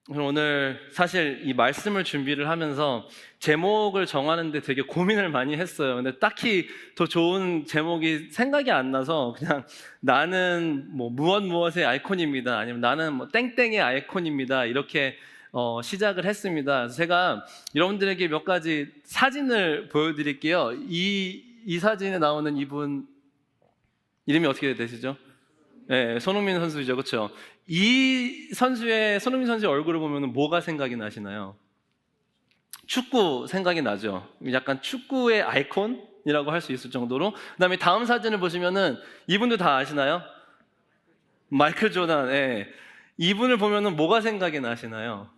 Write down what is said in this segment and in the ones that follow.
오늘 사실 이 말씀을 준비를 하면서 제목을 정하는데 되게 고민을 많이 했어요. 근데 딱히 더 좋은 제목이 생각이 안 나서 그냥 나는 뭐 무엇의 아이콘입니다. 아니면 나는 뭐 땡땡의 아이콘입니다. 이렇게 시작을 했습니다. 그래서 제가 여러분들에게 몇 가지 사진을 보여드릴게요. 이 사진에 나오는 이분 이름이 어떻게 되시죠? 네, 손흥민 선수죠, 그렇죠? 손흥민 선수의 얼굴을 보면 뭐가 생각이 나시나요? 축구 생각이 나죠. 약간 축구의 아이콘이라고 할 수 있을 정도로. 그다음에 다음 사진을 보시면은 이분도 다 아시나요? 마이클 조던. 예. 이분을 보면은 뭐가 생각이 나시나요?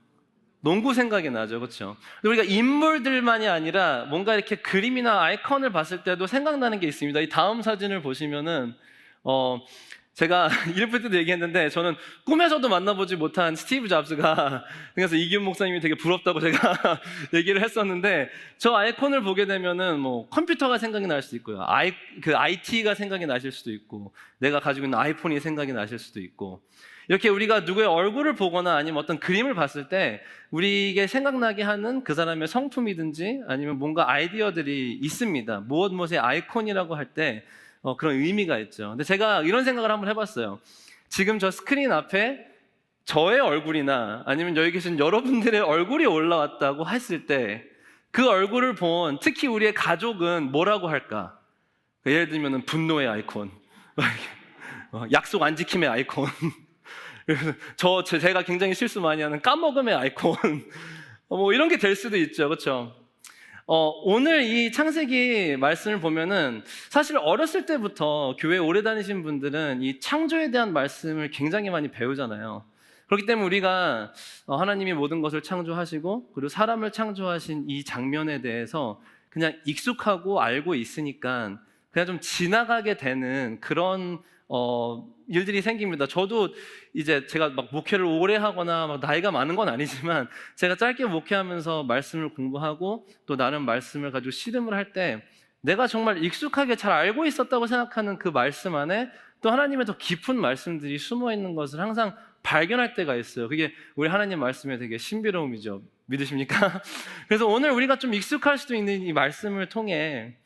농구 생각이 나죠, 그렇죠? 우리가 인물들만이 아니라 뭔가 이렇게 그림이나 아이콘을 봤을 때도 생각나는 게 있습니다. 이 다음 사진을 보시면은 제가 이름플 때도 얘기했는데 저는 꿈에서도 만나보지 못한 스티브 잡스가 그래서 이기훈 목사님이 되게 부럽다고 제가 얘기를 했었는데 저 아이콘을 보게 되면은 뭐 컴퓨터가 생각이 날 수도 있고요. IT가 생각이 나실 수도 있고 내가 가지고 있는 아이폰이 생각이 나실 수도 있고 이렇게 우리가 누구의 얼굴을 보거나 아니면 어떤 그림을 봤을 때 우리에게 생각나게 하는 그 사람의 성품이든지 아니면 뭔가 아이디어들이 있습니다. 무엇의 아이콘이라고 할때 그런 의미가 있죠. 근데 제가 이런 생각을 한번 해봤어요. 지금 저 스크린 앞에 저의 얼굴이나 아니면 여기 계신 여러분들의 얼굴이 올라왔다고 했을 때 그 얼굴을 본 특히 우리의 가족은 뭐라고 할까? 예를 들면 분노의 아이콘, 약속 안 지킴의 아이콘, 제가 굉장히 실수 많이 하는 까먹음의 아이콘, 뭐 이런 게 될 수도 있죠, 그렇죠? 오늘 이 창세기 말씀을 보면은 사실 어렸을 때부터 교회 오래 다니신 분들은 이 창조에 대한 말씀을 굉장히 많이 배우잖아요. 그렇기 때문에 우리가 하나님이 모든 것을 창조하시고 그리고 사람을 창조하신 이 장면에 대해서 그냥 익숙하고 알고 있으니까 그냥 좀 지나가게 되는 그런 일들이 생깁니다. 저도 이제 제가 막 목회를 오래 하거나 막 나이가 많은 건 아니지만 제가 짧게 목회하면서 말씀을 공부하고 또 나름 말씀을 가지고 씨름을 할 때 내가 정말 익숙하게 잘 알고 있었다고 생각하는 그 말씀 안에 또 하나님의 더 깊은 말씀들이 숨어 있는 것을 항상 발견할 때가 있어요. 그게 우리 하나님 말씀의 되게 신비로움이죠. 믿으십니까? 그래서 오늘 우리가 좀 익숙할 수도 있는 이 말씀을 통해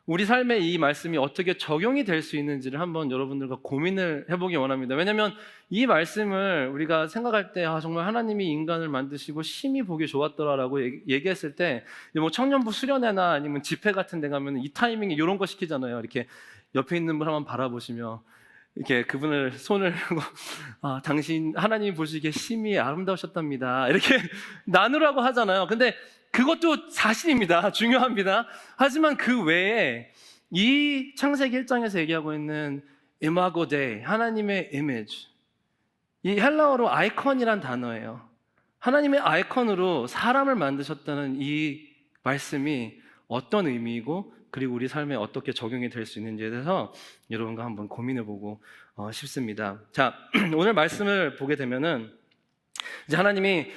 우리 삶에 이 말씀이 어떻게 적용이 될 수 있는지를 한번 여러분들과 고민을 해보기 원합니다. 왜냐하면 이 말씀을 우리가 생각할 때 정말 하나님이 인간을 만드시고 심히 보기 좋았더라라고 얘기했을 때 뭐 청년부 수련회나 아니면 집회 같은 데 가면 이 타이밍에 이런 거 시키잖아요. 이렇게 옆에 있는 분 한번 바라보시며 이렇게 그분을 손을 당신 하나님이 보시기에 심히 아름다우셨답니다. 이렇게 나누라고 하잖아요. 근데 그것도 사실입니다. 중요합니다. 하지만 그 외에 이 창세기 1장에서 얘기하고 있는 이마고 데이, 하나님의 이미지, 이 헬라어로 아이콘이란 단어예요. 하나님의 아이콘으로 사람을 만드셨다는 이 말씀이 어떤 의미이고 그리고 우리 삶에 어떻게 적용이 될 수 있는지에 대해서 여러분과 한번 고민해보고 싶습니다. 자, 오늘 말씀을 보게 되면은 이제 하나님이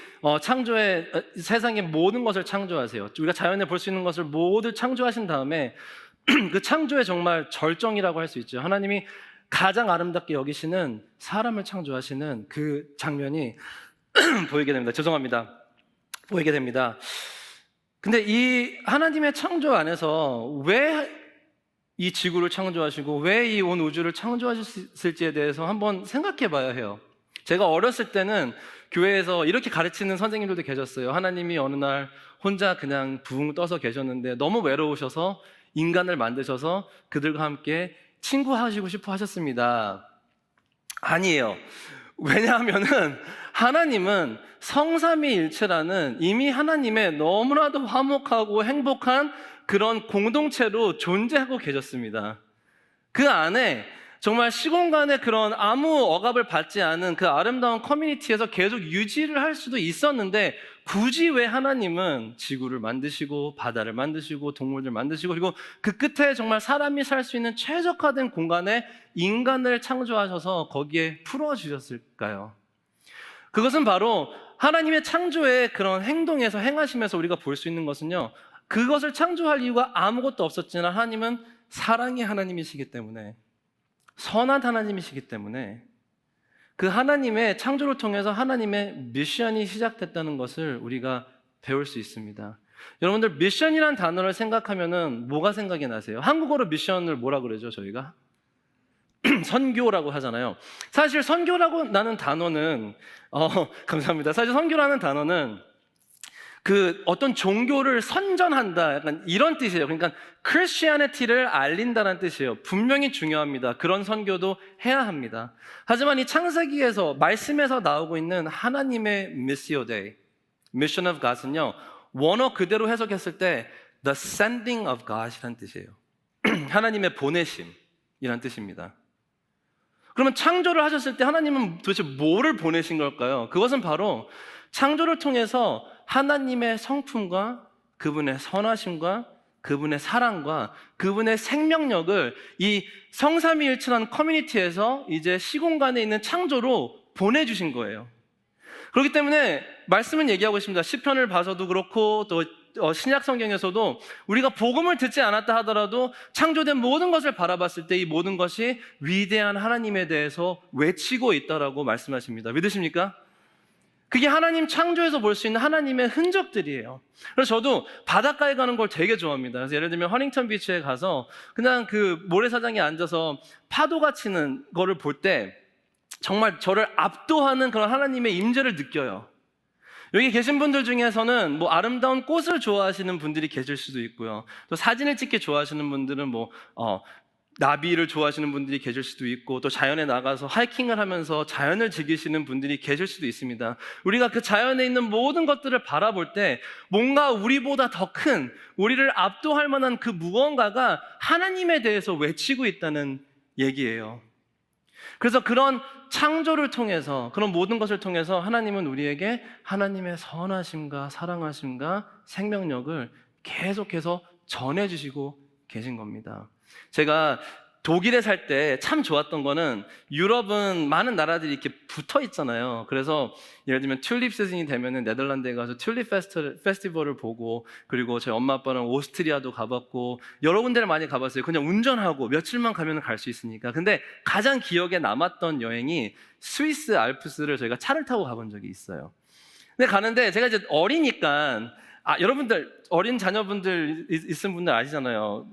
창조의 세상의 모든 것을 창조하세요. 우리가 자연에 볼 수 있는 것을 모두 창조하신 다음에 그 창조의 정말 절정이라고 할 수 있죠. 하나님이 가장 아름답게 여기시는 사람을 창조하시는 그 장면이 보이게 됩니다. 죄송합니다. 보이게 됩니다. 근데 이 하나님의 창조 안에서 왜 이 지구를 창조하시고 왜 이 온 우주를 창조하셨을지에 대해서 한번 생각해 봐야 해요. 제가 어렸을 때는 교회에서 이렇게 가르치는 선생님들도 계셨어요. 하나님이 어느 날 혼자 그냥 붕 떠서 계셨는데 너무 외로우셔서 인간을 만드셔서 그들과 함께 친구하시고 싶어 하셨습니다. 아니에요. 왜냐하면은 하나님은 성삼위일체라는 이미 하나님의 너무나도 화목하고 행복한 그런 공동체로 존재하고 계셨습니다. 그 안에 정말 시공간의 그런 아무 억압을 받지 않은 그 아름다운 커뮤니티에서 계속 유지를 할 수도 있었는데 굳이 왜 하나님은 지구를 만드시고 바다를 만드시고 동물들 만드시고 그리고 그 끝에 정말 사람이 살 수 있는 최적화된 공간에 인간을 창조하셔서 거기에 풀어주셨을까요? 그것은 바로 하나님의 창조의 그런 행동에서 행하시면서 우리가 볼 수 있는 것은요, 그것을 창조할 이유가 아무것도 없었지만 하나님은 사랑의 하나님이시기 때문에, 선한 하나님이시기 때문에 그 하나님의 창조를 통해서 하나님의 미션이 시작됐다는 것을 우리가 배울 수 있습니다. 여러분들 미션이란 단어를 생각하면은 뭐가 생각이 나세요? 한국어로 미션을 뭐라 그러죠, 저희가? 선교라고 하잖아요. 사실 선교라고 나는 단어는 감사합니다. 사실 선교라는 단어는 그 어떤 종교를 선전한다, 약간 이런 뜻이에요. 그러니까 크리스티애니티를 알린다는 뜻이에요. 분명히 중요합니다. 그런 선교도 해야 합니다. 하지만 이 창세기에서 말씀에서 나오고 있는 하나님의 미시오 데이, Mission of God은요, 원어 그대로 해석했을 때 The Sending of God이라는 뜻이에요. 하나님의 보내심이란 뜻입니다. 그러면 창조를 하셨을 때 하나님은 도대체 뭐를 보내신 걸까요? 그것은 바로 창조를 통해서 하나님의 성품과 그분의 선하심과 그분의 사랑과 그분의 생명력을 이 성삼위일체라는 커뮤니티에서 이제 시공간에 있는 창조로 보내주신 거예요. 그렇기 때문에 말씀은 얘기하고 있습니다. 시편을 봐서도 그렇고 또 신약 성경에서도 우리가 복음을 듣지 않았다 하더라도 창조된 모든 것을 바라봤을 때 이 모든 것이 위대한 하나님에 대해서 외치고 있다라고 말씀하십니다. 믿으십니까? 그게 하나님 창조에서 볼 수 있는 하나님의 흔적들이에요. 그래서 저도 바닷가에 가는 걸 되게 좋아합니다. 그래서 예를 들면 허닝턴 비치에 가서 그냥 그 모래사장에 앉아서 파도가 치는 거를 볼 때 정말 저를 압도하는 그런 하나님의 임재를 느껴요. 여기 계신 분들 중에서는 뭐 아름다운 꽃을 좋아하시는 분들이 계실 수도 있고요. 또 사진을 찍기 좋아하시는 분들은 나비를 좋아하시는 분들이 계실 수도 있고, 또 자연에 나가서 하이킹을 하면서 자연을 즐기시는 분들이 계실 수도 있습니다. 우리가 그 자연에 있는 모든 것들을 바라볼 때 뭔가 우리보다 더 큰, 우리를 압도할 만한 그 무언가가 하나님에 대해서 외치고 있다는 얘기예요. 그래서 그런 창조를 통해서, 그런 모든 것을 통해서 하나님은 우리에게 하나님의 선하심과 사랑하심과 생명력을 계속해서 전해주시고 계신 겁니다. 제가 독일에 살 때 참 좋았던 거는 유럽은 많은 나라들이 이렇게 붙어 있잖아요. 그래서 예를 들면 튤립 시즌이 되면은 네덜란드에 가서 튤립 페스티벌을 보고, 그리고 저희 엄마 아빠는 오스트리아도 가봤고 여러 군데를 많이 가봤어요. 그냥 운전하고 며칠만 가면 갈 수 있으니까. 근데 가장 기억에 남았던 여행이 스위스 알프스를 저희가 차를 타고 가본 적이 있어요. 근데 가는데 제가 이제 어리니까, 여러분들 어린 자녀분들 있은 분들 아시잖아요.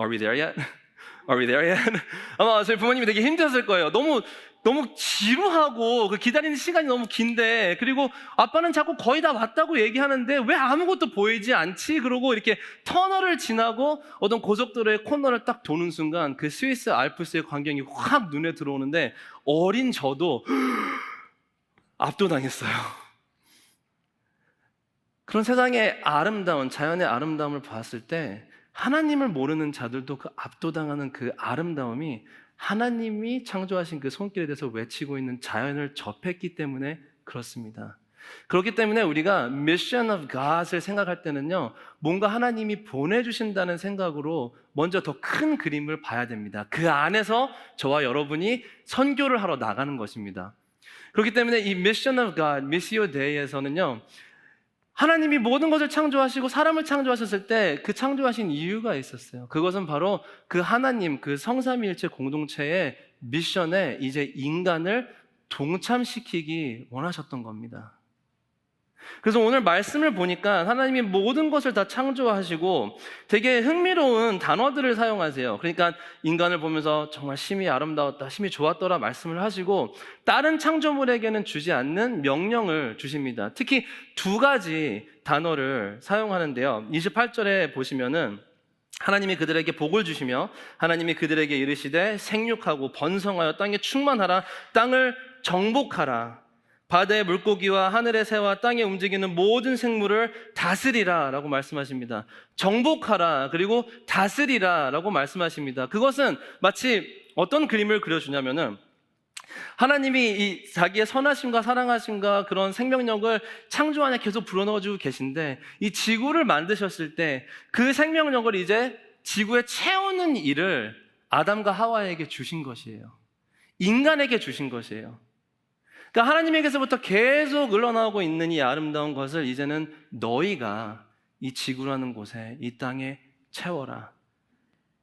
Are we there yet? Are we there yet? 아마 저희 부모님이 되게 힘드셨을 거예요. 너무 지루하고 그 기다리는 시간이 너무 긴데, 그리고 아빠는 자꾸 거의 다 왔다고 얘기하는데 왜 아무것도 보이지 않지? 그러고 이렇게 터널을 지나고 어떤 고속도로의 코너를 딱 도는 순간 그 스위스 알프스의 광경이 확 눈에 들어오는데 어린 저도 압도당했어요. 그런 세상의 아름다운, 자연의 아름다움을 봤을 때 하나님을 모르는 자들도 그 압도당하는 그 아름다움이 하나님이 창조하신 그 손길에 대해서 외치고 있는 자연을 접했기 때문에 그렇습니다. 그렇기 때문에 우리가 Mission of God을 생각할 때는요, 뭔가 하나님이 보내주신다는 생각으로 먼저 더 큰 그림을 봐야 됩니다. 그 안에서 저와 여러분이 선교를 하러 나가는 것입니다. 그렇기 때문에 이 Mission of God, Missio Dei에서는요, 하나님이 모든 것을 창조하시고 사람을 창조하셨을 때 그 창조하신 이유가 있었어요. 그것은 바로 그 하나님, 그 성삼위일체 공동체의 미션에 이제 인간을 동참시키기 원하셨던 겁니다. 그래서 오늘 말씀을 보니까 하나님이 모든 것을 다 창조하시고 되게 흥미로운 단어들을 사용하세요. 그러니까 인간을 보면서 정말 심히 아름다웠다, 심히 좋았더라 말씀을 하시고, 다른 창조물에게는 주지 않는 명령을 주십니다. 특히 두 가지 단어를 사용하는데요. 28절에 보시면은 하나님이 그들에게 복을 주시며 하나님이 그들에게 이르시되 생육하고 번성하여 땅에 충만하라, 땅을 정복하라, 바다의 물고기와 하늘의 새와 땅에 움직이는 모든 생물을 다스리라 라고 말씀하십니다. 정복하라, 그리고 다스리라 라고 말씀하십니다. 그것은 마치 어떤 그림을 그려주냐면은, 하나님이 이 자기의 선하심과 사랑하심과 그런 생명력을 창조 안에 계속 불어넣어주고 계신데, 이 지구를 만드셨을 때 그 생명력을 이제 지구에 채우는 일을 아담과 하와에게 주신 것이에요. 인간에게 주신 것이에요. 그러니까 하나님에게서부터 계속 흘러나오고 있는 이 아름다운 것을 이제는 너희가 이 지구라는 곳에, 이 땅에 채워라.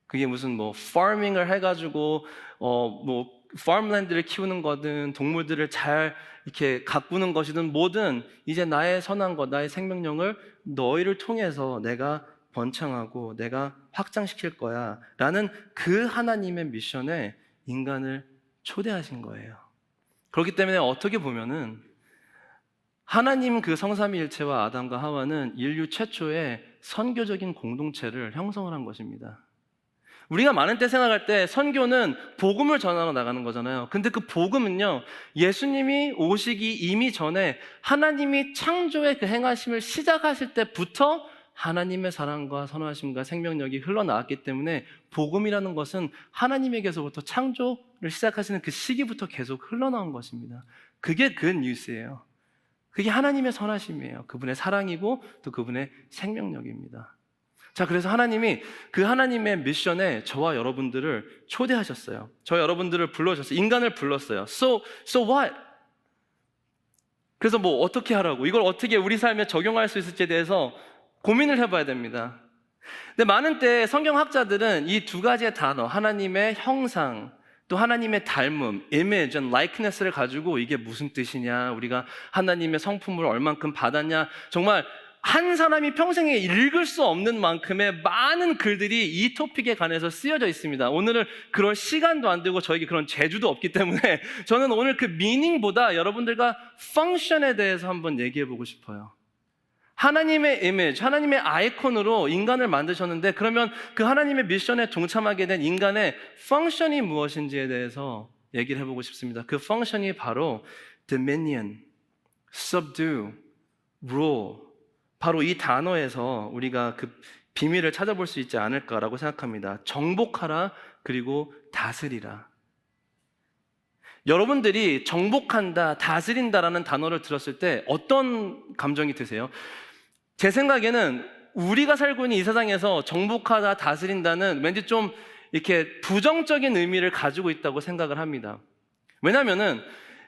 그게 무슨 farming을 해가지고 farmland를 키우는 거든 동물들을 잘 이렇게 가꾸는 것이든 뭐든 이제 나의 선한 것, 나의 생명력을 너희를 통해서 내가 번창하고 내가 확장시킬 거야 라는 그 하나님의 미션에 인간을 초대하신 거예요. 그렇기 때문에 어떻게 보면은 하나님 그 성삼위일체와 아담과 하와는 인류 최초의 선교적인 공동체를 형성을 한 것입니다. 우리가 많은 때 생각할 때 선교는 복음을 전하러 나가는 거잖아요. 근데 그 복음은요, 예수님이 오시기 이미 전에 하나님이 창조의 그 행하심을 시작하실 때부터 하나님의 사랑과 선하심과 생명력이 흘러나왔기 때문에 복음이라는 것은 하나님에게서부터 창조를 시작하시는 그 시기부터 계속 흘러나온 것입니다. 그게 그 뉴스예요. 그게 하나님의 선하심이에요. 그분의 사랑이고 또 그분의 생명력입니다. 자, 그래서 하나님이 그 하나님의 미션에 저와 여러분들을 초대하셨어요. 저와 여러분들을 불러주셨어요. 인간을 불렀어요. So what? 그래서 뭐 어떻게 하라고, 이걸 어떻게 우리 삶에 적용할 수 있을지에 대해서 고민을 해봐야 됩니다. 근데 많은 때 성경학자들은 이 두 가지의 단어, 하나님의 형상, 또 하나님의 닮음, image and likeness를 가지고 이게 무슨 뜻이냐, 우리가 하나님의 성품을 얼만큼 받았냐, 정말 한 사람이 평생에 읽을 수 없는 만큼의 많은 글들이 이 토픽에 관해서 쓰여져 있습니다. 오늘은 그럴 시간도 안 되고 저에게 그런 재주도 없기 때문에 저는 오늘 그 미닝보다 여러분들과 펑션에 대해서 한번 얘기해 보고 싶어요. 하나님의 이미지, 하나님의 아이콘으로 인간을 만드셨는데 그러면 그 하나님의 미션에 동참하게 된 인간의 펑션이 무엇인지에 대해서 얘기를 해보고 싶습니다. 그 펑션이 바로 dominion, subdue, rule, 바로 이 단어에서 우리가 그 비밀을 찾아볼 수 있지 않을까라고 생각합니다. 정복하라, 그리고 다스리라. 여러분들이 정복한다, 다스린다라는 단어를 들었을 때 어떤 감정이 드세요? 제 생각에는 우리가 살고 있는 이 세상에서 정복하다, 다스린다는 왠지 좀 이렇게 부정적인 의미를 가지고 있다고 생각을 합니다. 왜냐하면은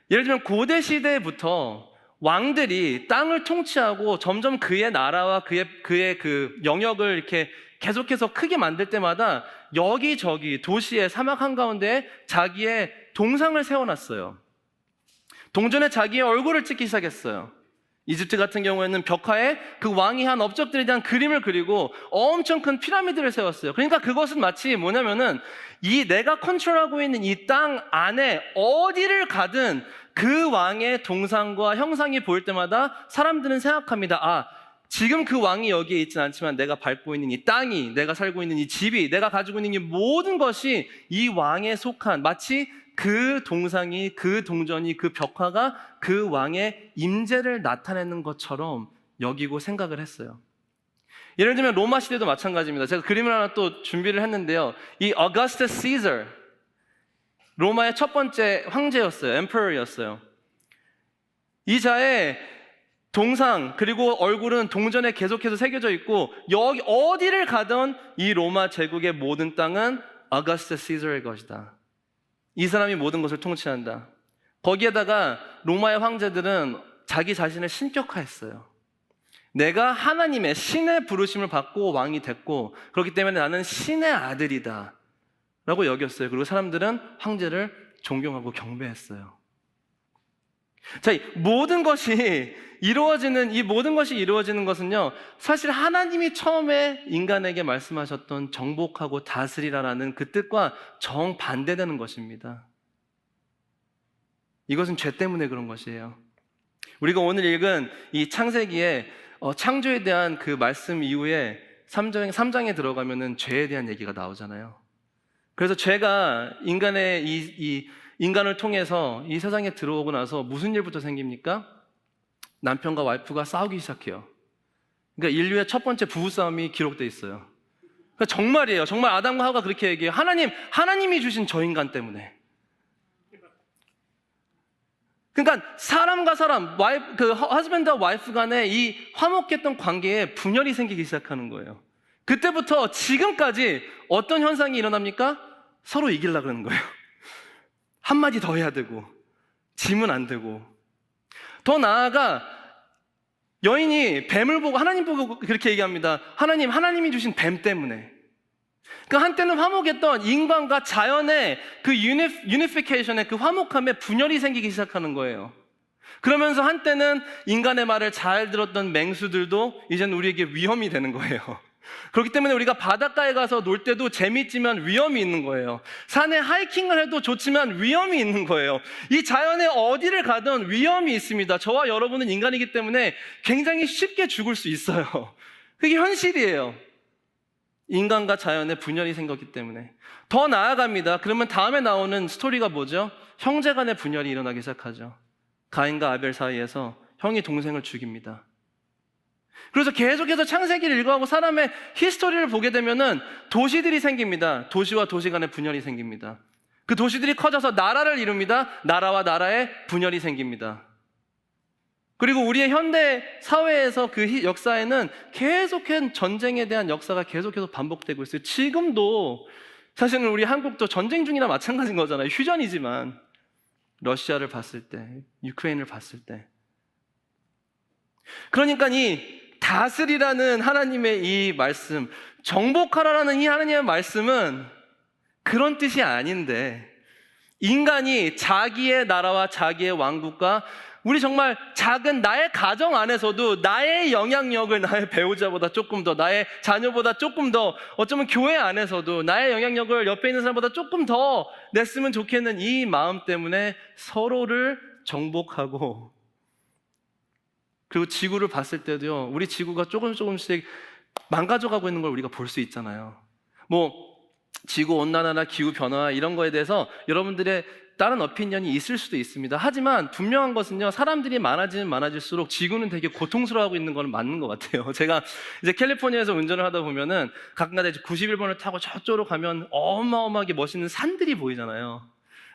예를 들면 고대 시대부터 왕들이 땅을 통치하고 점점 그의 나라와 그의 그 영역을 이렇게 계속해서 크게 만들 때마다 여기저기 도시의 사막 한가운데에 자기의 동상을 세워놨어요. 동전에 자기의 얼굴을 찍기 시작했어요. 이집트 같은 경우에는 벽화에 그 왕이 한 업적들에 대한 그림을 그리고 엄청 큰 피라미드를 세웠어요. 그러니까 그것은 마치 뭐냐면은 이 내가 컨트롤하고 있는 이 땅 안에 어디를 가든 그 왕의 동상과 형상이 보일 때마다 사람들은 생각합니다. 아, 지금 그 왕이 여기에 있진 않지만 내가 밟고 있는 이 땅이, 내가 살고 있는 이 집이, 내가 가지고 있는 이 모든 것이 이 왕에 속한, 마치 그 동상이, 그 동전이, 그 벽화가 그 왕의 임재를 나타내는 것처럼 여기고 생각을 했어요. 예를 들면 로마 시대도 마찬가지입니다. 제가 그림을 하나 또 준비를 했는데요. 이 어거스터스 시저, 로마의 첫 번째 황제였어요. 엠퍼러였어요. 이 자의 동상 그리고 얼굴은 동전에 계속해서 새겨져 있고 여기 어디를 가던 이 로마 제국의 모든 땅은 어거스터스 시저의 것이다. 이 사람이 모든 것을 통치한다. 거기에다가 로마의 황제들은 자기 자신을 신격화했어요. 내가 하나님의 신의 부르심을 받고 왕이 됐고 그렇기 때문에 나는 신의 아들이다 라고 여겼어요. 그리고 사람들은 황제를 존경하고 경배했어요. 자, 이 모든 것이 이루어지는 것은요, 사실 하나님이 처음에 인간에게 말씀하셨던 정복하고 다스리라라는 그 뜻과 정반대되는 것입니다. 이것은 죄 때문에 그런 것이에요. 우리가 오늘 읽은 이 창세기의 창조에 대한 그 말씀 이후에 3장에 들어가면은 죄에 대한 얘기가 나오잖아요. 그래서 죄가 인간을 통해서 이 세상에 들어오고 나서 무슨 일부터 생깁니까? 남편과 와이프가 싸우기 시작해요. 그러니까 인류의 첫 번째 부부싸움이 기록되어 있어요. 그러니까 정말이에요. 정말 아담과 하와가 그렇게 얘기해요. 하나님이 주신 저 인간 때문에. 그러니까 사람과 사람, 그 허즈밴드와 와이프 간에 이 화목했던 관계에 분열이 생기기 시작하는 거예요. 그때부터 지금까지 어떤 현상이 일어납니까? 서로 이기려고 그러는 거예요. 한마디 더 해야 되고 지면 안 되고, 더 나아가 여인이 뱀을 보고 하나님 보고 그렇게 얘기합니다. 하나님이 주신 뱀 때문에. 그 한때는 화목했던 인간과 자연의 그 유니피케이션의 그 화목함에 분열이 생기기 시작하는 거예요. 그러면서 한때는 인간의 말을 잘 들었던 맹수들도 이제는 우리에게 위험이 되는 거예요. 그렇기 때문에 우리가 바닷가에 가서 놀 때도 재미있지만 위험이 있는 거예요. 산에 하이킹을 해도 좋지만 위험이 있는 거예요. 이 자연의 어디를 가든 위험이 있습니다. 저와 여러분은 인간이기 때문에 굉장히 쉽게 죽을 수 있어요. 그게 현실이에요. 인간과 자연의 분열이 생겼기 때문에. 더 나아갑니다. 그러면 다음에 나오는 스토리가 뭐죠? 형제 간의 분열이 일어나기 시작하죠. 가인과 아벨 사이에서 형이 동생을 죽입니다. 그래서 계속해서 창세기를 읽어가고 사람의 히스토리를 보게 되면은 도시들이 생깁니다. 도시와 도시 간의 분열이 생깁니다. 그 도시들이 커져서 나라를 이룹니다. 나라와 나라의 분열이 생깁니다. 그리고 우리의 현대 사회에서 그 역사에는 계속한 전쟁에 대한 역사가 계속해서 반복되고 있어요. 지금도 사실은 우리 한국도 전쟁 중이나 마찬가지인 거잖아요. 휴전이지만 러시아를 봤을 때, 유크레인을 봤을 때. 그러니까 이 다스리라는 하나님의 이 말씀, 정복하라라는 이 하나님의 말씀은 그런 뜻이 아닌데, 인간이 자기의 나라와 자기의 왕국과 우리 정말 작은 나의 가정 안에서도 나의 영향력을 나의 배우자보다 조금 더, 나의 자녀보다 조금 더, 어쩌면 교회 안에서도 나의 영향력을 옆에 있는 사람보다 조금 더 냈으면 좋겠는 이 마음 때문에 서로를 정복하고, 그리고 지구를 봤을 때도요, 우리 지구가 조금씩 망가져가고 있는 걸 우리가 볼 수 있잖아요. 뭐 지구 온난화나 기후 변화 이런 거에 대해서 여러분들의 다른 어피니언이 있을 수도 있습니다. 하지만 분명한 것은요, 사람들이 많아지면 많아질수록 지구는 되게 고통스러워하고 있는 건 맞는 것 같아요. 제가 이제 캘리포니아에서 운전을 하다 보면은 가끔가다 91번을 타고 저쪽으로 가면 어마어마하게 멋있는 산들이 보이잖아요.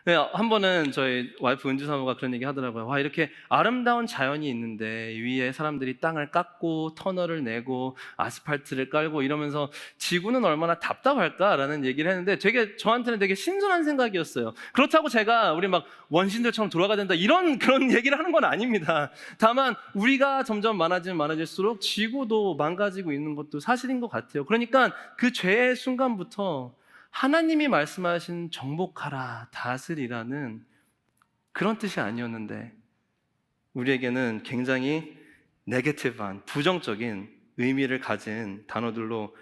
네, 한 번은 저희 와이프 은주 사모가 그런 얘기 하더라고요. 와, 이렇게 아름다운 자연이 있는데 위에 사람들이 땅을 깎고 터널을 내고 아스팔트를 깔고 이러면서 지구는 얼마나 답답할까라는 얘기를 했는데 저한테는 되게 신선한 생각이었어요. 그렇다고 제가 우리 막 원신들처럼 돌아가야 된다 그런 얘기를 하는 건 아닙니다. 다만 우리가 점점 많아지면 많아질수록 지구도 망가지고 있는 것도 사실인 것 같아요. 그러니까 그 죄의 순간부터 하나님이 말씀하신 정복하라, 다스리라는 그런 뜻이 아니었는데 우리에게는 굉장히 네게티브한, 부정적인 의미를 가진 단어들로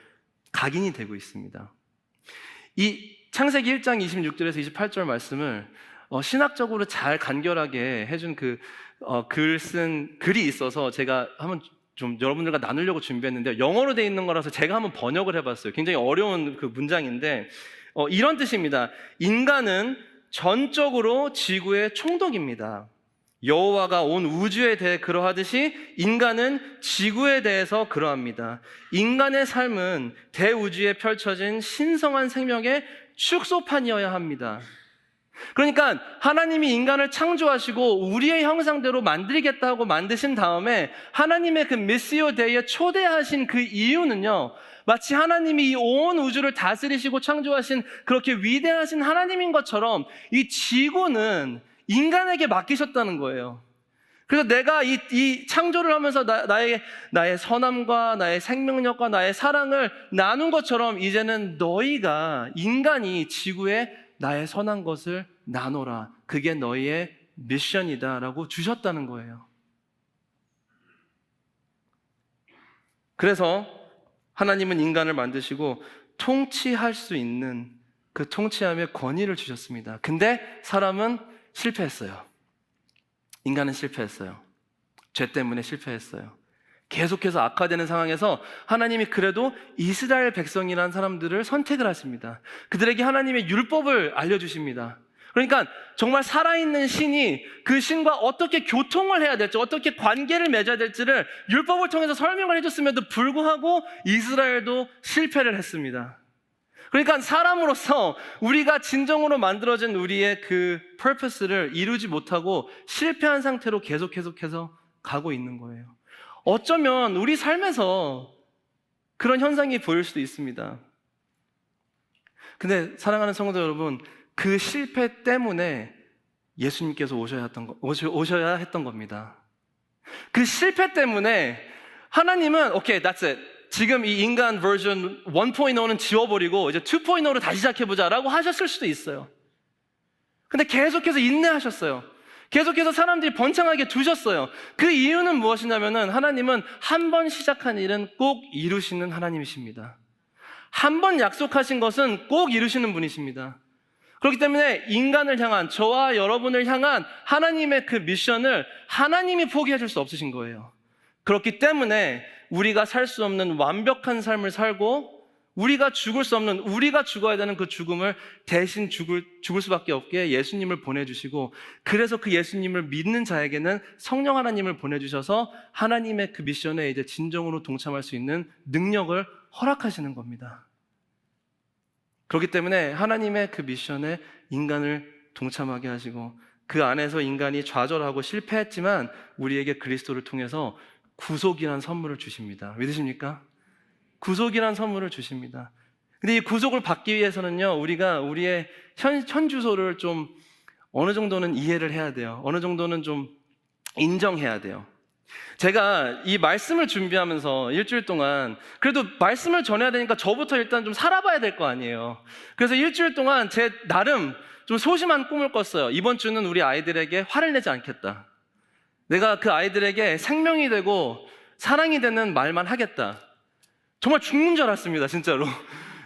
각인이 되고 있습니다. 이 창세기 1장 26절에서 28절 말씀을 신학적으로 잘 간결하게 해준 글이 있어서 제가 한번 좀 여러분들과 나누려고 준비했는데, 영어로 돼 있는 거라서 제가 한번 번역을 해봤어요. 굉장히 어려운 그 문장인데 이런 뜻입니다. 인간은 전적으로 지구의 총독입니다. 여호와가 온 우주에 대해 그러하듯이 인간은 지구에 대해서 그러합니다. 인간의 삶은 대우주에 펼쳐진 신성한 생명의 축소판이어야 합니다. 그러니까 하나님이 인간을 창조하시고 우리의 형상대로 만들겠다고 만드신 다음에 하나님의 그 미시오 데이에 초대하신 그 이유는요, 마치 하나님이 이 온 우주를 다스리시고 창조하신 그렇게 위대하신 하나님인 것처럼 이 지구는 인간에게 맡기셨다는 거예요. 그래서 내가 이 창조를 하면서 나의 선함과 나의 생명력과 나의 사랑을 나눈 것처럼 이제는 너희가, 인간이 지구에 나의 선한 것을 나눠라. 그게 너희의 미션이다라고 주셨다는 거예요. 그래서 하나님은 인간을 만드시고 통치할 수 있는 그 통치함의 권위를 주셨습니다. 근데 사람은 실패했어요. 인간은 실패했어요. 죄 때문에 실패했어요. 계속해서 악화되는 상황에서 하나님이 그래도 이스라엘 백성이라는 사람들을 선택을 하십니다. 그들에게 하나님의 율법을 알려주십니다. 그러니까 정말 살아있는 신이 그 신과 어떻게 교통을 해야 될지, 어떻게 관계를 맺어야 될지를 율법을 통해서 설명을 해줬음에도 불구하고 이스라엘도 실패를 했습니다. 그러니까 사람으로서 우리가 진정으로 만들어진 우리의 그 purpose를 이루지 못하고 실패한 상태로 계속해서 가고 있는 거예요. 어쩌면 우리 삶에서 그런 현상이 보일 수도 있습니다. 근데 사랑하는 성도 여러분, 그 실패 때문에 예수님께서 오셔야 했던 겁니다. 그 실패 때문에 하나님은 오케이, that's it. 지금 이 인간 버전 1.0는 지워버리고 이제 2.0로 다시 시작해보자라고 하셨을 수도 있어요. 근데 계속해서 인내하셨어요. 계속해서 사람들이 번창하게 두셨어요. 그 이유는 무엇이냐면은 하나님은 한 번 시작한 일은 꼭 이루시는 하나님이십니다. 한 번 약속하신 것은 꼭 이루시는 분이십니다. 그렇기 때문에 인간을 향한, 저와 여러분을 향한 하나님의 그 미션을 하나님이 포기해 줄 수 없으신 거예요. 그렇기 때문에 우리가 살 수 없는 완벽한 삶을 살고 우리가 죽을 수 없는, 우리가 죽어야 되는 그 죽음을 대신 죽을 수밖에 없게 예수님을 보내주시고, 그래서 그 예수님을 믿는 자에게는 성령 하나님을 보내주셔서 하나님의 그 미션에 이제 진정으로 동참할 수 있는 능력을 허락하시는 겁니다. 그렇기 때문에 하나님의 그 미션에 인간을 동참하게 하시고, 그 안에서 인간이 좌절하고 실패했지만 우리에게 그리스도를 통해서 구속이라는 선물을 주십니다. 믿으십니까? 구속이라는 선물을 주십니다. 근데 이 구속을 받기 위해서는요, 우리가 우리의 현 주소를 좀 어느 정도는 이해를 해야 돼요. 어느 정도는 좀 인정해야 돼요. 제가 이 말씀을 준비하면서 일주일 동안 그래도 말씀을 전해야 되니까 저부터 일단 좀 살아봐야 될 거 아니에요. 그래서 일주일 동안 제 나름 좀 소심한 꿈을 꿨어요. 이번 주는 우리 아이들에게 화를 내지 않겠다. 내가 그 아이들에게 생명이 되고 사랑이 되는 말만 하겠다. 정말 죽는 줄 알았습니다, 진짜로.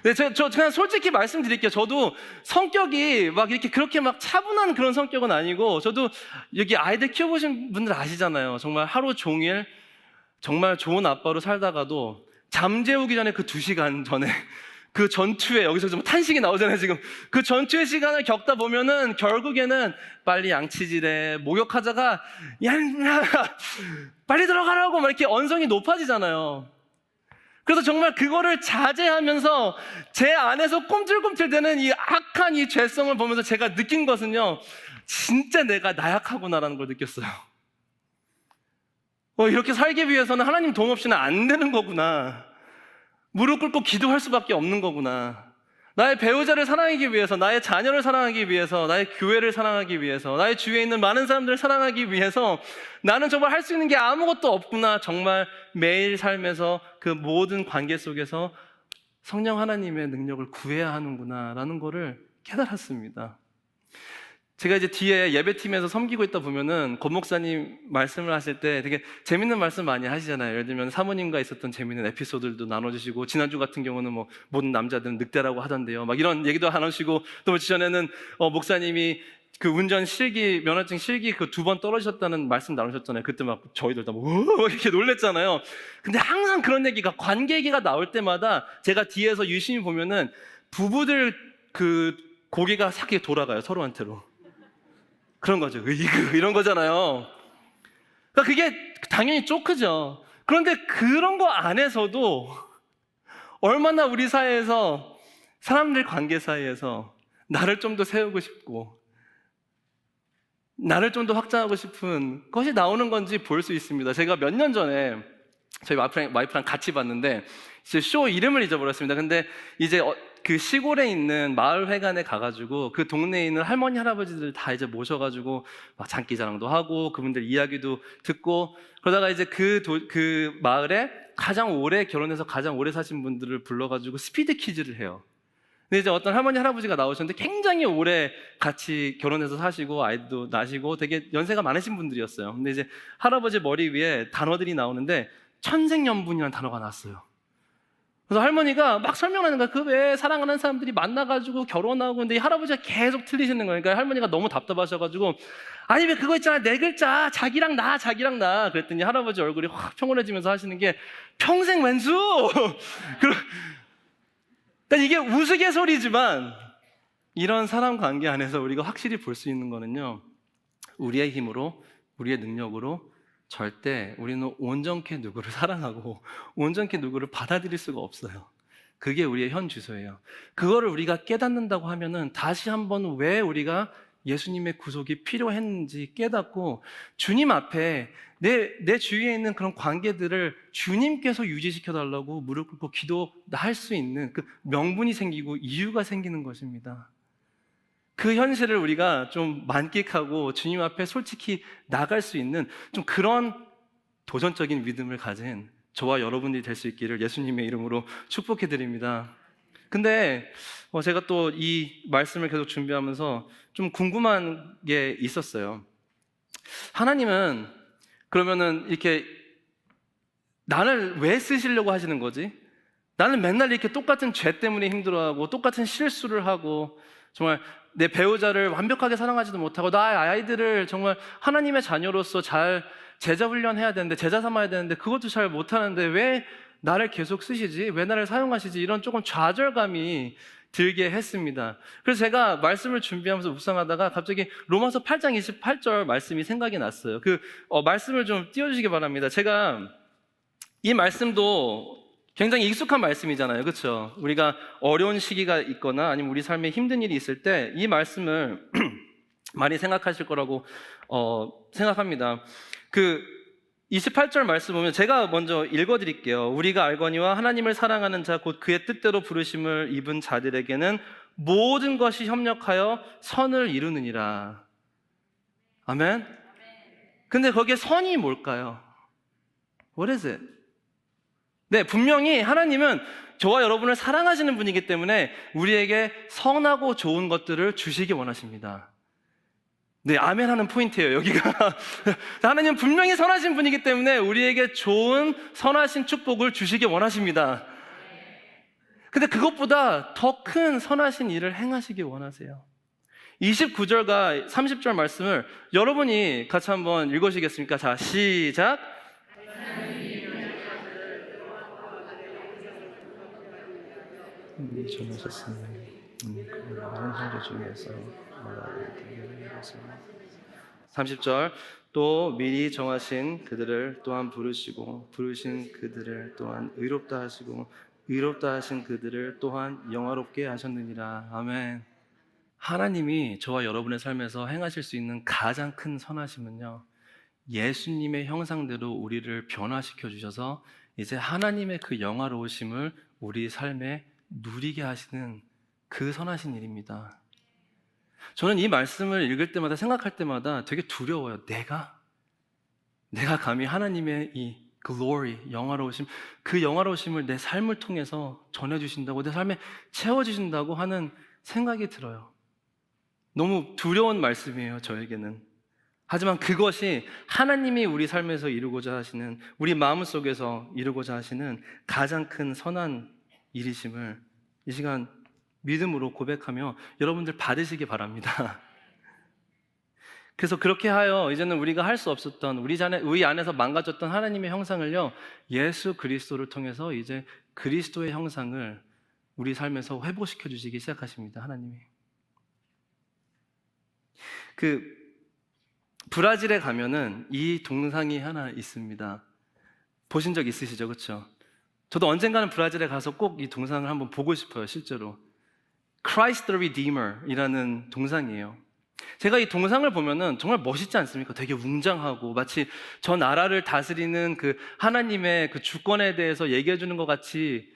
네, 저 그냥 솔직히 말씀드릴게요. 저도 성격이 막 이렇게 그렇게 막 차분한 그런 성격은 아니고, 저도 여기 아이들 키워보신 분들 아시잖아요. 정말 하루 종일 정말 좋은 아빠로 살다가도 잠재우기 전에 그 2시간 전에 그 전투에, 여기서 좀 탄식이 나오잖아요, 지금. 그 전투의 시간을 겪다 보면은 결국에는 빨리 양치질해, 목욕하자가, 야, 빨리 들어가라고 막 이렇게 언성이 높아지잖아요. 그래서 정말 그거를 자제하면서 제 안에서 꿈틀꿈틀대는 이 악한 이 죄성을 보면서 제가 느낀 것은요, 진짜 내가 나약하구나라는 걸 느꼈어요. 이렇게 살기 위해서는 하나님 도움 없이는 안 되는 거구나. 무릎 꿇고 기도할 수밖에 없는 거구나. 나의 배우자를 사랑하기 위해서, 나의 자녀를 사랑하기 위해서, 나의 교회를 사랑하기 위해서, 나의 주위에 있는 많은 사람들을 사랑하기 위해서 나는 정말 할 수 있는 게 아무것도 없구나. 정말 매일 삶에서 그 모든 관계 속에서 성령 하나님의 능력을 구해야 하는구나 라는 거를 깨달았습니다. 제가 이제 뒤에 예배팀에서 섬기고 있다 보면은 권 목사님 말씀을 하실 때 되게 재밌는 말씀 많이 하시잖아요. 예를 들면 사모님과 있었던 재밌는 에피소드들도 나눠주시고, 지난주 같은 경우는 뭐 모든 남자들은 늑대라고 하던데요, 막 이런 얘기도 나누시고, 또 전에는 목사님이 그 운전 실기, 면허증 실기 그 2번 떨어지셨다는 말씀 나누셨잖아요. 그때 막 저희들 다 뭐 이렇게 놀랬잖아요. 근데 항상 그런 얘기가, 관계 얘기가 나올 때마다 제가 뒤에서 유심히 보면은 부부들 그 고개가 싹 돌아가요, 서로한테로. 그런 거죠. 으이그 이런 거잖아요. 그러니까 그게 당연히 쪼크죠. 그런데 그런 거 안에서도 얼마나 우리 사회에서, 사람들 관계 사이에서 나를 좀 더 세우고 싶고 나를 좀 더 확장하고 싶은 것이 나오는 건지 볼 수 있습니다. 제가 몇 년 전에 저희 와이프랑 같이 봤는데 이제 쇼 이름을 잊어버렸습니다. 근데 이제 그 시골에 있는 마을 회관에 가가지고 그 동네에 있는 할머니 할아버지들 다 이제 모셔가지고 막 장기자랑도 하고 그분들 이야기도 듣고, 그러다가 이제 그 마을에 가장 오래 결혼해서 가장 오래 사신 분들을 불러가지고 스피드 퀴즈를 해요. 근데 이제 어떤 할머니 할아버지가 나오셨는데 굉장히 오래 같이 결혼해서 사시고 아이도 낳으시고 되게 연세가 많으신 분들이었어요. 근데 이제 할아버지 머리 위에 단어들이 나오는데 천생연분이라는 단어가 나왔어요. 그래서 할머니가 막 설명하는 거야. 그 왜 사랑하는 사람들이 만나가지고 결혼하고, 근데 이 할아버지가 계속 틀리시는 거예요. 그러니까 할머니가 너무 답답하셔가지고, 아니 왜 그거 있잖아, 4글자 자기랑 나 그랬더니 할아버지 얼굴이 확 평온해지면서 하시는 게 평생 왼수. 그러니까 이게 우스갯소리지만 이런 사람 관계 안에서 우리가 확실히 볼 수 있는 거는요, 우리의 힘으로, 우리의 능력으로 절대 우리는 온전케 누구를 사랑하고 온전케 누구를 받아들일 수가 없어요. 그게 우리의 현 주소예요. 그거를 우리가 깨닫는다고 하면은 다시 한번 왜 우리가 예수님의 구속이 필요했는지 깨닫고, 주님 앞에 내 주위에 있는 그런 관계들을 주님께서 유지시켜달라고 무릎 꿇고 기도할 수 있는 그 명분이 생기고 이유가 생기는 것입니다. 그 현실을 우리가 좀 만끽하고 주님 앞에 솔직히 나갈 수 있는 좀 그런 도전적인 믿음을 가진 저와 여러분들이 될 수 있기를 예수님의 이름으로 축복해 드립니다. 근데 제가 또 이 말씀을 계속 준비하면서 좀 궁금한 게 있었어요. 하나님은 그러면은 이렇게 나를 왜 쓰시려고 하시는 거지? 나는 맨날 이렇게 똑같은 죄 때문에 힘들어하고 똑같은 실수를 하고 정말 내 배우자를 완벽하게 사랑하지도 못하고 나의 아이들을 정말 하나님의 자녀로서 잘 제자 훈련해야 되는데 제자 삼아야 되는데 그것도 잘 못하는데 왜 나를 계속 쓰시지? 왜 나를 사용하시지? 이런 조금 좌절감이 들게 했습니다. 그래서 제가 말씀을 준비하면서 묵상하다가 갑자기 로마서 8장 28절 말씀이 생각이 났어요. 말씀을 좀 띄워주시기 바랍니다. 제가 이 말씀도 굉장히 익숙한 말씀이잖아요. 그렇죠? 우리가 어려운 시기가 있거나 아니면 우리 삶에 힘든 일이 있을 때 이 말씀을 많이 생각하실 거라고 생각합니다. 28절 말씀 보면 제가 먼저 읽어드릴게요. 우리가 알거니와 하나님을 사랑하는 자 곧 그의 뜻대로 부르심을 입은 자들에게는 모든 것이 협력하여 선을 이루느니라. 아멘? 근데 거기에 선이 뭘까요? What is it? 네, 분명히 하나님은 저와 여러분을 사랑하시는 분이기 때문에 우리에게 선하고 좋은 것들을 주시기 원하십니다. 네, 아멘 하는 포인트예요, 여기가. 하나님은 분명히 선하신 분이기 때문에 우리에게 좋은 선하신 축복을 주시기 원하십니다. 근데 그것보다 더 큰 선하신 일을 행하시기 원하세요. 29절과 30절 말씀을 여러분이 같이 한번 읽으시겠습니까? 자, 시작. 전하셨으니 그 많은 형제 중에서 30절 또 미리 정하신 그들을 또한 부르시고 부르신 그들을 또한 의롭다 하시고 의롭다 하신 그들을 또한 영화롭게 하셨느니라. 아멘. 하나님이 저와 여러분의 삶에서 행하실 수 있는 가장 큰 선하심은요, 예수님의 형상대로 우리를 변화시켜 주셔서 이제 하나님의 그 영화로우심을 우리 삶에 누리게 하시는 그 선하신 일입니다. 저는 이 말씀을 읽을 때마다 생각할 때마다 되게 두려워요. 내가 감히 하나님의 이 glory, 영화로우심, 그 영화로우심을 내 삶을 통해서 전해주신다고, 내 삶에 채워주신다고 하는 생각이 들어요. 너무 두려운 말씀이에요, 저에게는. 하지만 그것이 하나님이 우리 삶에서 이루고자 하시는, 우리 마음속에서 이루고자 하시는 가장 큰 선한 일이심을 이 시간 믿음으로 고백하며 여러분들 받으시기 바랍니다. 그래서 그렇게 하여 이제는 우리가 할 수 없었던 우리 안에서 망가졌던 하나님의 형상을요, 예수 그리스도를 통해서 이제 그리스도의 형상을 우리 삶에서 회복시켜 주시기 시작하십니다. 하나님이. 브라질에 가면은 이 동상이 하나 있습니다. 보신 적 있으시죠? 그렇죠? 저도 언젠가는 브라질에 가서 꼭 이 동상을 한번 보고 싶어요, 실제로. Christ the Redeemer 이라는 동상이에요. 제가 이 동상을 보면은 정말 멋있지 않습니까? 되게 웅장하고 마치 저 나라를 다스리는 그 하나님의 그 주권에 대해서 얘기해 주는 것 같이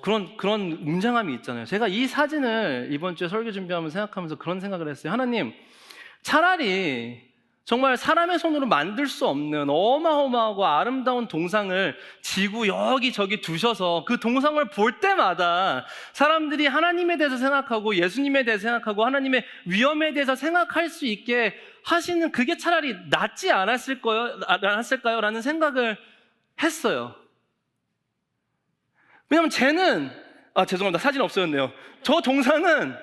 그런 웅장함이 있잖아요. 제가 이 사진을 이번 주에 설교 준비하면서 생각하면서 그런 생각을 했어요. 하나님, 차라리 정말 사람의 손으로 만들 수 없는 어마어마하고 아름다운 동상을 지구 여기저기 두셔서 그 동상을 볼 때마다 사람들이 하나님에 대해서 생각하고 예수님에 대해서 생각하고 하나님의 위엄에 대해서 생각할 수 있게 하시는 그게 차라리 낫지 않았을까요? 라는 생각을 했어요. 왜냐면 쟤는 죄송합니다. 사진 없어졌네요. 저 동상은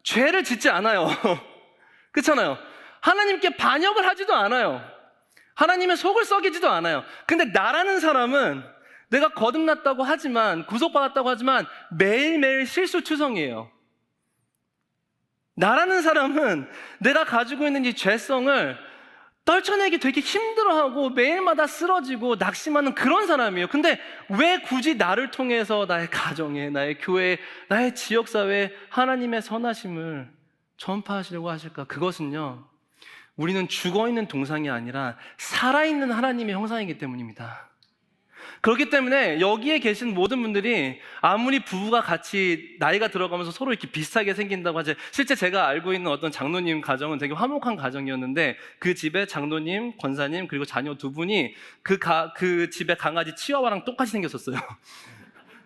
죄를 짓지 않아요. 그렇잖아요. 하나님께 반역을 하지도 않아요. 하나님의 속을 썩이지도 않아요. 근데 나라는 사람은 내가 거듭났다고 하지만, 구속받았다고 하지만 매일매일 실수투성이에요. 나라는 사람은 내가 가지고 있는 이 죄성을 떨쳐내기 되게 힘들어하고 매일마다 쓰러지고 낙심하는 그런 사람이에요. 근데 왜 굳이 나를 통해서 나의 가정에, 나의 교회에, 나의 지역사회에 하나님의 선하심을 전파하시려고 하실까? 그것은요, 우리는 죽어있는 동상이 아니라 살아있는 하나님의 형상이기 때문입니다. 그렇기 때문에 여기에 계신 모든 분들이 아무리 부부가 같이 나이가 들어가면서 서로 이렇게 비슷하게 생긴다고 하지, 실제 제가 알고 있는 어떤 장로님 가정은 되게 화목한 가정이었는데, 그 집에 장로님, 권사님, 그리고 자녀 두 분이 그 집에 강아지 치와와랑 똑같이 생겼었어요.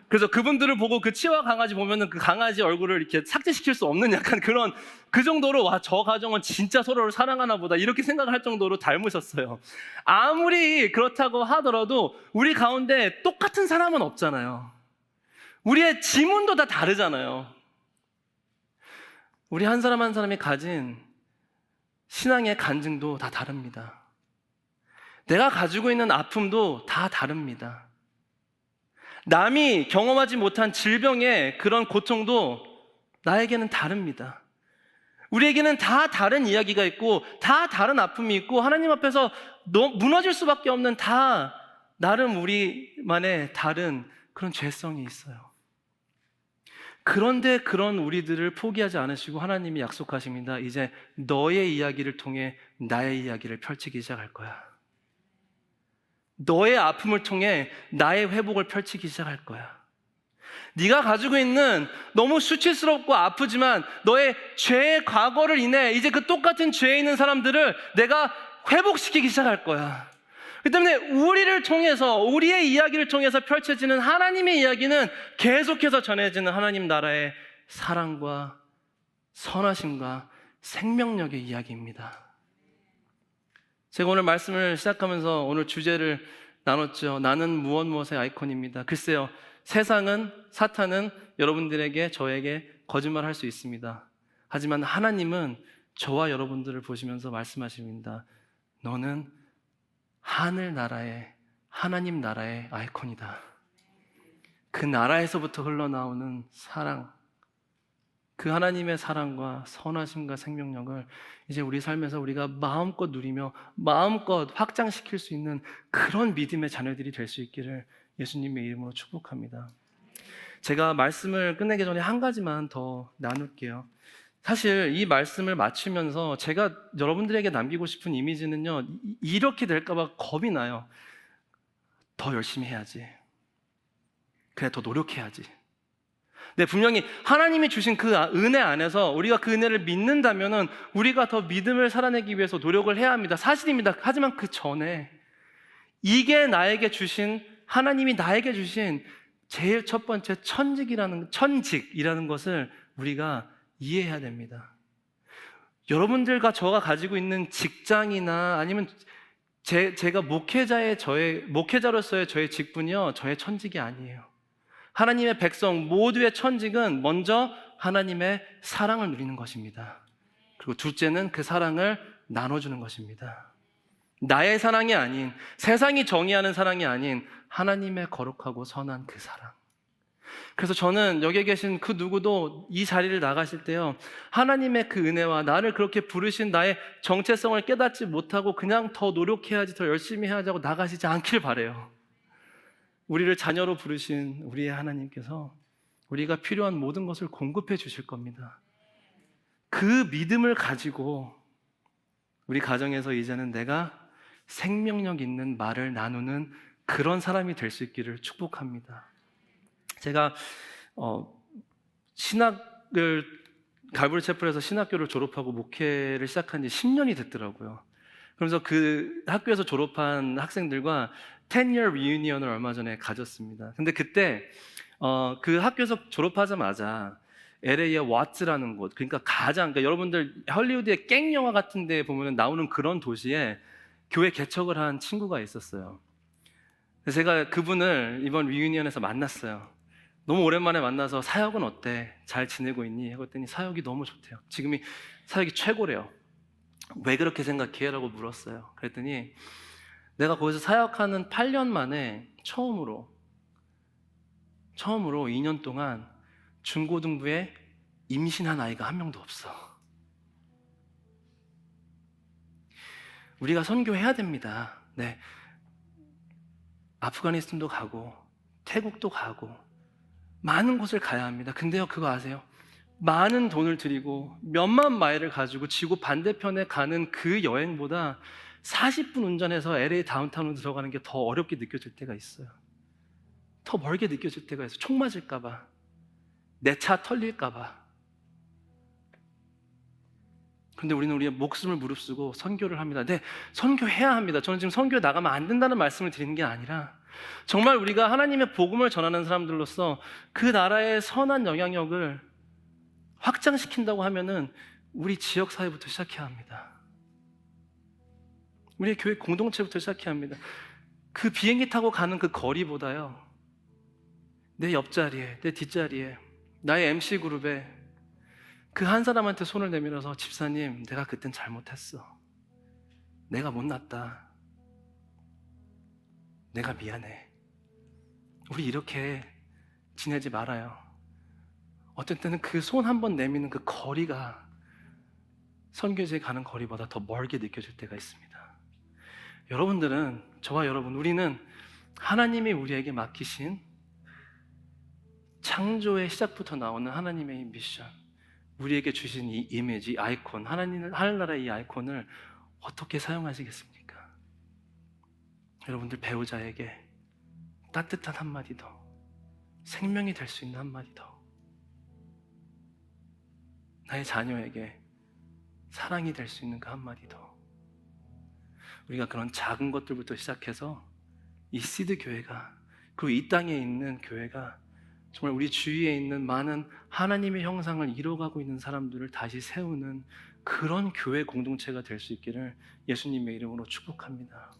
그래서 그분들을 보고 그 치와 강아지 보면은 그 강아지 얼굴을 이렇게 삭제시킬 수 없는 약간 그런, 그 정도로 와, 저 가정은 진짜 서로를 사랑하나 보다 이렇게 생각을 할 정도로 닮으셨어요. 아무리 그렇다고 하더라도 우리 가운데 똑같은 사람은 없잖아요. 우리의 지문도 다 다르잖아요. 우리 한 사람 한 사람이 가진 신앙의 간증도 다 다릅니다. 내가 가지고 있는 아픔도 다 다릅니다. 남이 경험하지 못한 질병의 그런 고통도 나에게는 다릅니다. 우리에게는 다 다른 이야기가 있고 다 다른 아픔이 있고 하나님 앞에서 무너질 수밖에 없는 다 나름 우리만의 다른 그런 죄성이 있어요. 그런데 그런 우리들을 포기하지 않으시고 하나님이 약속하십니다. 이제 너의 이야기를 통해 나의 이야기를 펼치기 시작할 거야. 너의 아픔을 통해 나의 회복을 펼치기 시작할 거야. 네가 가지고 있는 너무 수치스럽고 아프지만 너의 죄의 과거를 인해 이제 그 똑같은 죄에 있는 사람들을 내가 회복시키기 시작할 거야. 그렇기 때문에 우리를 통해서, 우리의 이야기를 통해서 펼쳐지는 하나님의 이야기는 계속해서 전해지는 하나님 나라의 사랑과 선하심과 생명력의 이야기입니다. 제가 오늘 말씀을 시작하면서 오늘 주제를 나눴죠. 나는 무엇의 아이콘입니다. 글쎄요, 세상은, 사탄은 여러분들에게, 저에게 거짓말할 수 있습니다. 하지만 하나님은 저와 여러분들을 보시면서 말씀하십니다. 너는 하늘나라의, 하나님 나라의 아이콘이다. 그 나라에서부터 흘러나오는 사랑, 그 하나님의 사랑과 선하심과 생명력을 이제 우리 삶에서 우리가 마음껏 누리며 마음껏 확장시킬 수 있는 그런 믿음의 자녀들이 될 수 있기를 예수님의 이름으로 축복합니다. 제가 말씀을 끝내기 전에 한 가지만 더 나눌게요. 사실 이 말씀을 마치면서 제가 여러분들에게 남기고 싶은 이미지는요, 이렇게 될까봐 겁이 나요. 더 열심히 해야지. 그래, 더 노력해야지. 네, 분명히 하나님이 주신 그 은혜 안에서 우리가 그 은혜를 믿는다면은 우리가 더 믿음을 살아내기 위해서 노력을 해야 합니다. 사실입니다. 하지만 그 전에 이게 나에게 주신, 하나님이 나에게 주신 제일 첫 번째 천직이라는 것을 우리가 이해해야 됩니다. 여러분들과 저가 가지고 있는 직장이나 아니면 제가 목회자로서의 저의 직분이요, 저의 천직이 아니에요. 하나님의 백성 모두의 천직은 먼저 하나님의 사랑을 누리는 것입니다. 그리고 둘째는 그 사랑을 나눠주는 것입니다. 나의 사랑이 아닌, 세상이 정의하는 사랑이 아닌 하나님의 거룩하고 선한 그 사랑. 그래서 저는 여기에 계신 그 누구도 이 자리를 나가실 때요, 하나님의 그 은혜와 나를 그렇게 부르신 나의 정체성을 깨닫지 못하고 그냥 더 노력해야지, 더 열심히 해야지 하고 나가시지 않길 바라요. 우리를 자녀로 부르신 우리의 하나님께서 우리가 필요한 모든 것을 공급해 주실 겁니다. 그 믿음을 가지고 우리 가정에서 이제는 내가 생명력 있는 말을 나누는 그런 사람이 될 수 있기를 축복합니다. 제가 신학을, 갈보리 채플에서 신학교를 졸업하고 목회를 시작한 지 10년이 됐더라고요. 그러면서 그 학교에서 졸업한 학생들과 10year reunion을 얼마 전에 가졌습니다. 근데 그때 그 학교에서 졸업하자마자 LA의 와츠라는 곳, 그러니까 여러분들 헐리우드의 갱 영화 같은 데 보면 나오는 그런 도시에 교회 개척을 한 친구가 있었어요. 그래서 제가 그분을 이번 리유니언에서 만났어요. 너무 오랜만에 만나서 사역은 어때? 잘 지내고 있니? 했더니 사역이 너무 좋대요. 지금이 사역이 최고래요. 왜 그렇게 생각해? 라고 물었어요. 그랬더니 내가 거기서 사역하는 8년 만에 처음으로 2년 동안 중고등부에 임신한 아이가 한 명도 없어. 우리가 선교해야 됩니다. 네, 아프가니스탄도 가고 태국도 가고 많은 곳을 가야 합니다. 근데요, 그거 아세요? 많은 돈을 들이고 몇만 마일을 가지고 지구 반대편에 가는 그 여행보다 40분 운전해서 LA 다운타운으로 들어가는 게 더 어렵게 느껴질 때가 있어요. 더 멀게 느껴질 때가 있어요. 총 맞을까 봐, 내 차 털릴까 봐. 그런데 우리는 우리의 목숨을 무릅쓰고 선교를 합니다. 네, 선교해야 합니다. 저는 지금 선교 나가면 안 된다는 말씀을 드리는 게 아니라 정말 우리가 하나님의 복음을 전하는 사람들로서 그 나라의 선한 영향력을 확장시킨다고 하면은 우리 지역사회부터 시작해야 합니다. 우리의 교회 공동체부터 시작해야 합니다. 그 비행기 타고 가는 그 거리보다요, 내 옆자리에, 내 뒷자리에, 나의 MC그룹에 그 한 사람한테 손을 내밀어서 집사님, 내가 그땐 잘못했어. 내가 못났다. 내가 미안해. 우리 이렇게 지내지 말아요. 어떤 때는 그 손 한 번 내미는 그 거리가 선교지에 가는 거리보다 더 멀게 느껴질 때가 있습니다. 여러분들은, 저와 여러분, 우리는 하나님이 우리에게 맡기신 창조의 시작부터 나오는 하나님의 이 미션, 우리에게 주신 이 이미지, 이 아이콘, 하늘나라의 이 아이콘을 어떻게 사용하시겠습니까? 여러분들 배우자에게 따뜻한 한마디 더, 생명이 될 수 있는 한마디 더, 나의 자녀에게 사랑이 될 수 있는 그 한마디 더. 우리가 그런 작은 것들부터 시작해서 이 시드 교회가, 그리고 이 땅에 있는 교회가 정말 우리 주위에 있는 많은 하나님의 형상을 이뤄가고 있는 사람들을 다시 세우는 그런 교회 공동체가 될 수 있기를 예수님의 이름으로 축복합니다.